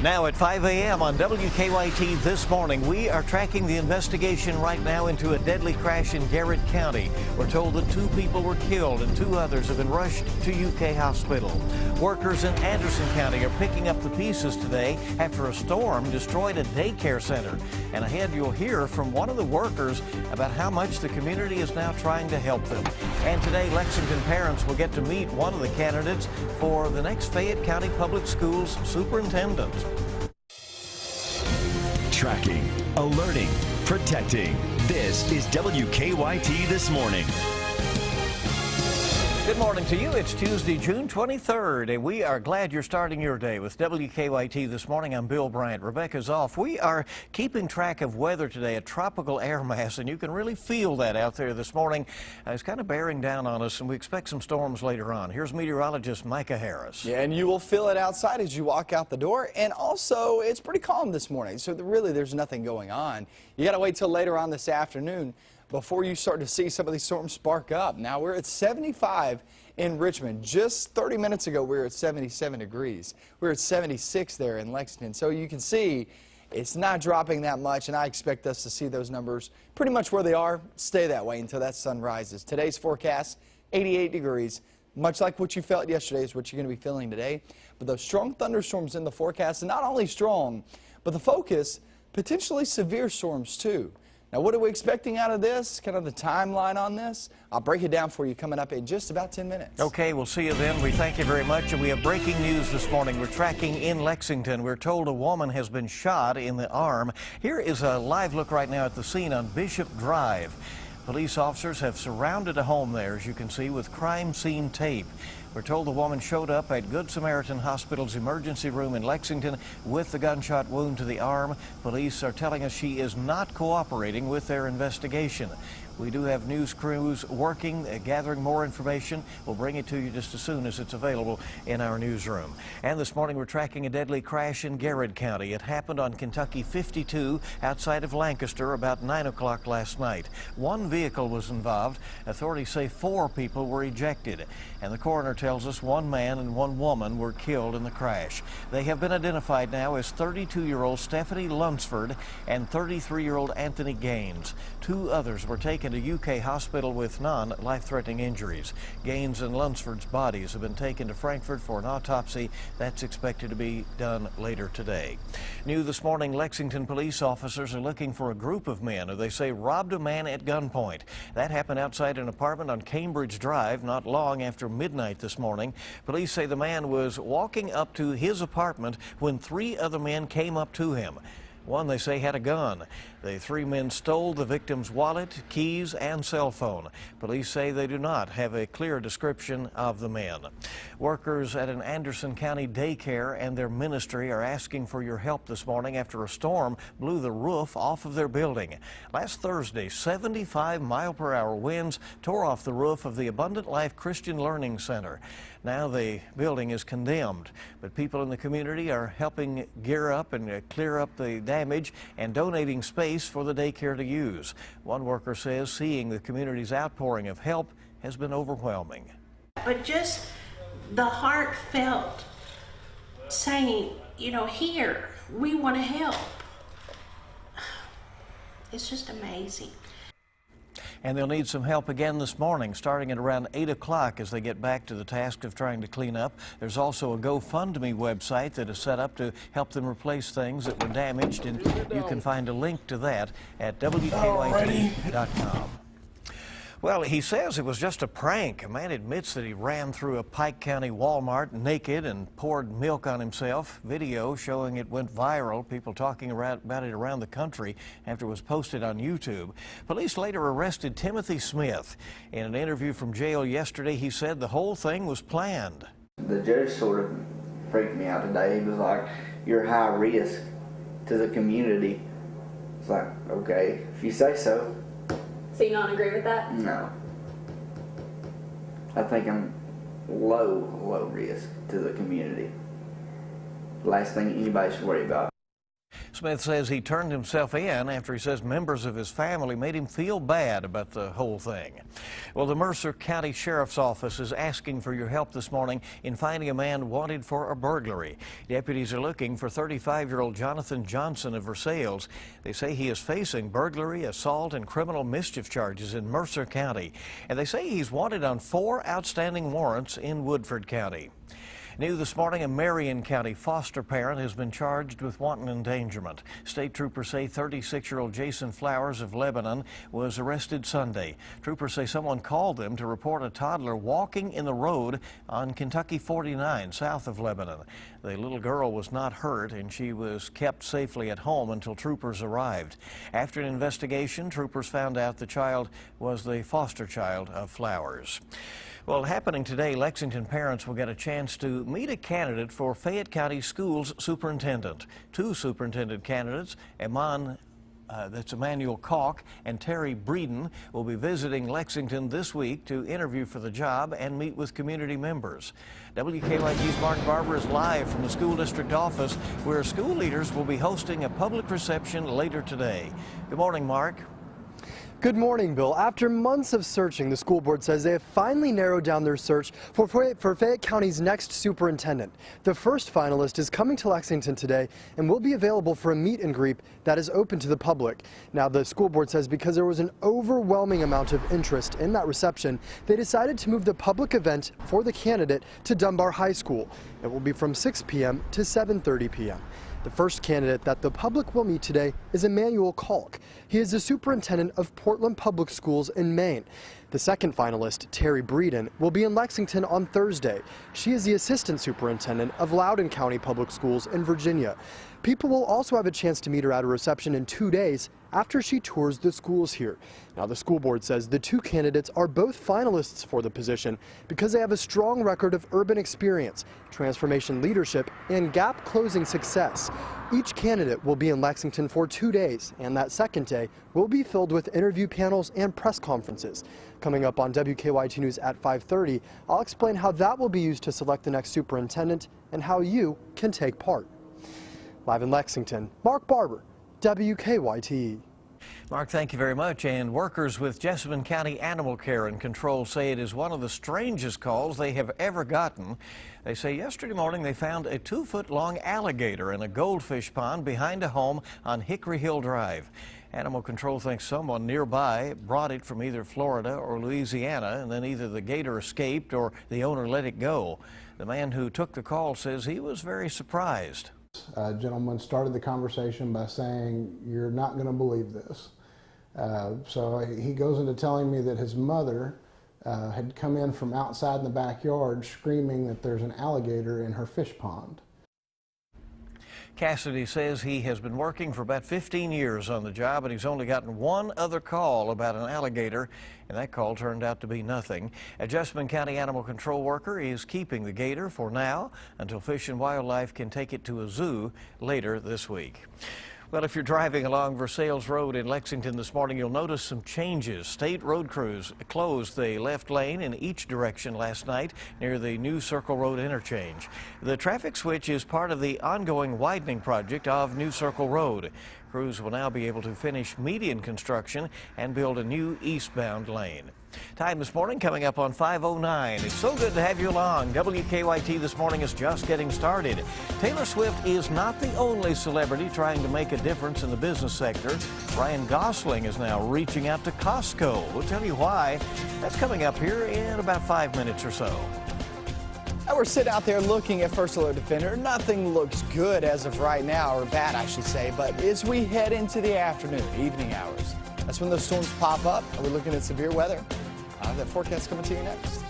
Now at 5 a.m. on WKYT this morning, we are tracking the investigation right now into a deadly crash in Garrett County. We're told that 2 people were killed and 2 others have been rushed to UK hospital. Workers in Anderson County are picking up the pieces today after a storm destroyed a daycare center. And ahead you'll hear from one of the workers about how much the community is now trying to help them. And today Lexington parents will get to meet one of the candidates for the next Fayette County Public Schools superintendent. Tracking, alerting, protecting. This is WKYT This Morning. Good morning to you. It's Tuesday, June 23rd, and we are glad you're starting your day with WKYT This Morning. I'm Bill Bryant. Rebecca's off. We are keeping track of weather today, a tropical air mass, and you can really feel that out there this morning. It's kind of bearing down on us, and we expect some storms later on. Here's meteorologist Micah Harris. Yeah, and you will feel it outside as you walk out the door, and also it's pretty calm this morning, so really there's nothing going on. You got to wait till later on this afternoon before you start to see some of these storms spark up. Now we're at 75 in Richmond. Just 30 minutes ago we were at 77 degrees. We were at 76 there in Lexington. So you can see it's not dropping that much, and I expect us to see those numbers pretty much where they are, stay that way until that sun rises. Today's forecast, 88 degrees. Much like what you felt yesterday is what you're going to be feeling today. But those strong thunderstorms in the forecast, and not only strong, but the focus, potentially severe storms too. Now, what are we expecting out of this? Kind of the timeline on this? I'll break it down for you coming up in just about 10 minutes. Okay, we'll see you then. We thank you very much. And we have breaking news this morning. We're tracking in Lexington. We're told a woman has been shot in the arm. Here is a live look right now at the scene on Bishop Drive. Police officers have surrounded a home there, as you can see, with crime scene tape. We're told the woman showed up at Good Samaritan Hospital's emergency room in Lexington with the gunshot wound to the arm. Police are telling us she is not cooperating with their investigation. We do have news crews working, gathering more information. We'll bring it to you just as soon as it's available in our newsroom. And this morning we're tracking a deadly crash in Garrett County. It happened on Kentucky 52 outside of Lancaster about 9 o'clock last night. 1 vehicle was involved. Authorities say 4 people were ejected. And the coroner tells us 1 man and 1 woman were killed in the crash. They have been identified now as 32-year-old Stephanie Lunsford and 33-year-old Anthony Gaines. 2 others were taken to UK hospital with non-life-threatening injuries. Gaines and Lunsford's bodies have been taken to Frankfurt for an autopsy. That's expected to be done later today. New this morning, Lexington police officers are looking for a group of men who they say robbed a man at gunpoint. That happened outside an apartment on Cambridge Drive not long after midnight this morning. Police say the man was walking up to his apartment when 3 other men came up to him. One, they say, had a gun. The 3 men stole the victim's wallet, keys, and cell phone. Police say they do not have a clear description of the men. Workers at an Anderson County daycare and their ministry are asking for your help this morning after a storm blew the roof off of their building. Last Thursday, 75-mile-per-hour winds tore off the roof of the Abundant Life Christian Learning Center. Now the building is condemned, but people in the community are helping gear up and clear up the damage and donating space for the daycare to use. One worker says seeing the community's outpouring of help has been overwhelming. But just the heartfelt saying, you know, here, we want to help. It's just amazing. And they'll need some help again this morning, starting at around 8 o'clock as they get back to the task of trying to clean up. There's also a GoFundMe website that is set up to help them replace things that were damaged, and you can find a link to that at WKYT.com. Well, he says it was just a prank. A man admits that he ran through a Pike County Walmart naked and poured milk on himself. Video showing it went viral, people talking about it around the country after it was posted on YouTube. Police later arrested Timothy Smith. In an interview from jail yesterday, he said the whole thing was planned. The judge sort of freaked me out today. He was like, "You're high risk to the community." It's like, okay, if you say so. So you don't agree with that? No. I think I'm low risk to the community. Last thing anybody should worry about. Smith says he turned himself in after he says members of his family made him feel bad about the whole thing. Well, the Mercer County Sheriff's Office is asking for your help this morning in finding a man wanted for a burglary. Deputies are looking for 35-year-old Jonathan Johnson of Versailles. They say he is facing burglary, assault, and criminal mischief charges in Mercer County. And they say he's wanted on 4 outstanding warrants in Woodford County. New this morning, a Marion County foster parent has been charged with wanton endangerment. State troopers say 36-year-old Jason Flowers of Lebanon was arrested Sunday. Troopers say someone called them to report a toddler walking in the road on Kentucky 49 south of Lebanon. The little girl was not hurt and she was kept safely at home until troopers arrived. After an investigation, troopers found out the child was the foster child of Flowers. Well, happening today, Lexington parents will get a chance to meet a candidate for Fayette County Schools superintendent. 2 superintendent candidates, Emmanuel Kalk and Terry Breeden, will be visiting Lexington this week to interview for the job and meet with community members. WKYT's Mark Barber is live from the school district office, where school leaders will be hosting a public reception later today. Good morning, Mark. Good morning, Bill. After months of searching, the school board says they have finally narrowed down their search for Fayette County's next superintendent. The first finalist is coming to Lexington today and will be available for a meet and greet that is open to the public. Now, the school board says because there was an overwhelming amount of interest in that reception, they decided to move the public event for the candidate to Dunbar High School. It will be from 6 p.m. to 7:30 p.m. The first candidate that the public will meet today is Emmanuel Kalk. He is the superintendent of Portland Public Schools in Maine. The second finalist, Terry Breeden, will be in Lexington on Thursday. She is the assistant superintendent of Loudoun County Public Schools in Virginia. People will also have a chance to meet her at a reception in 2 days after she tours the schools here. Now, the school board says the 2 candidates are both finalists for the position because they have a strong record of urban experience, transformation leadership, and gap closing success. Each candidate will be in Lexington for 2 days, and that second day will be filled with interview panels and press conferences. Coming up on WKYT News at 5:30, I'll explain how that will be used to select the next superintendent and how you can take part. Live in Lexington, Mark Barber, WKYT. Mark, thank you very much. And workers with Jessamine County Animal Care and Control say it is one of the strangest calls they have ever gotten. They say yesterday morning they found a 2-foot-long alligator in a goldfish pond behind a home on Hickory Hill Drive. Animal Control thinks someone nearby brought it from either Florida or Louisiana, and then either the gator escaped or the owner let it go. The man who took the call says he was very surprised. A gentleman started the conversation by saying, "You're not going to believe this." So he goes into telling me that his mother had come in from outside in the backyard screaming that there's an alligator in her fish pond. Cassidy says he has been working for about 15 years on the job, and he's only gotten one other call about an alligator, and that call turned out to be nothing. A Jessamine County Animal Control worker is keeping the gator for now until Fish and Wildlife can take it to a zoo later this week. Well, if you're driving along Versailles Road in Lexington this morning, you'll notice some changes. State road crews closed the left lane in each direction last night near the new Circle Road interchange. The traffic switch is part of the ongoing widening project of New Circle Road. Crews will now be able to finish median construction and build a new eastbound lane. Time this morning coming up on 5:09. It's so good to have you along. WKYT this morning is just getting started. Taylor Swift is not the only celebrity trying to make a difference in the business sector. Ryan Gosling is now reaching out to Costco. We'll tell you why. That's coming up here in about 5 minutes or so. Now we're sitting out there looking at First Alert Defender. Nothing looks good as of right now, or bad I should say, but as we head into the afternoon, evening hours, that's when those storms pop up, and we're looking at severe weather. That forecast coming to you next.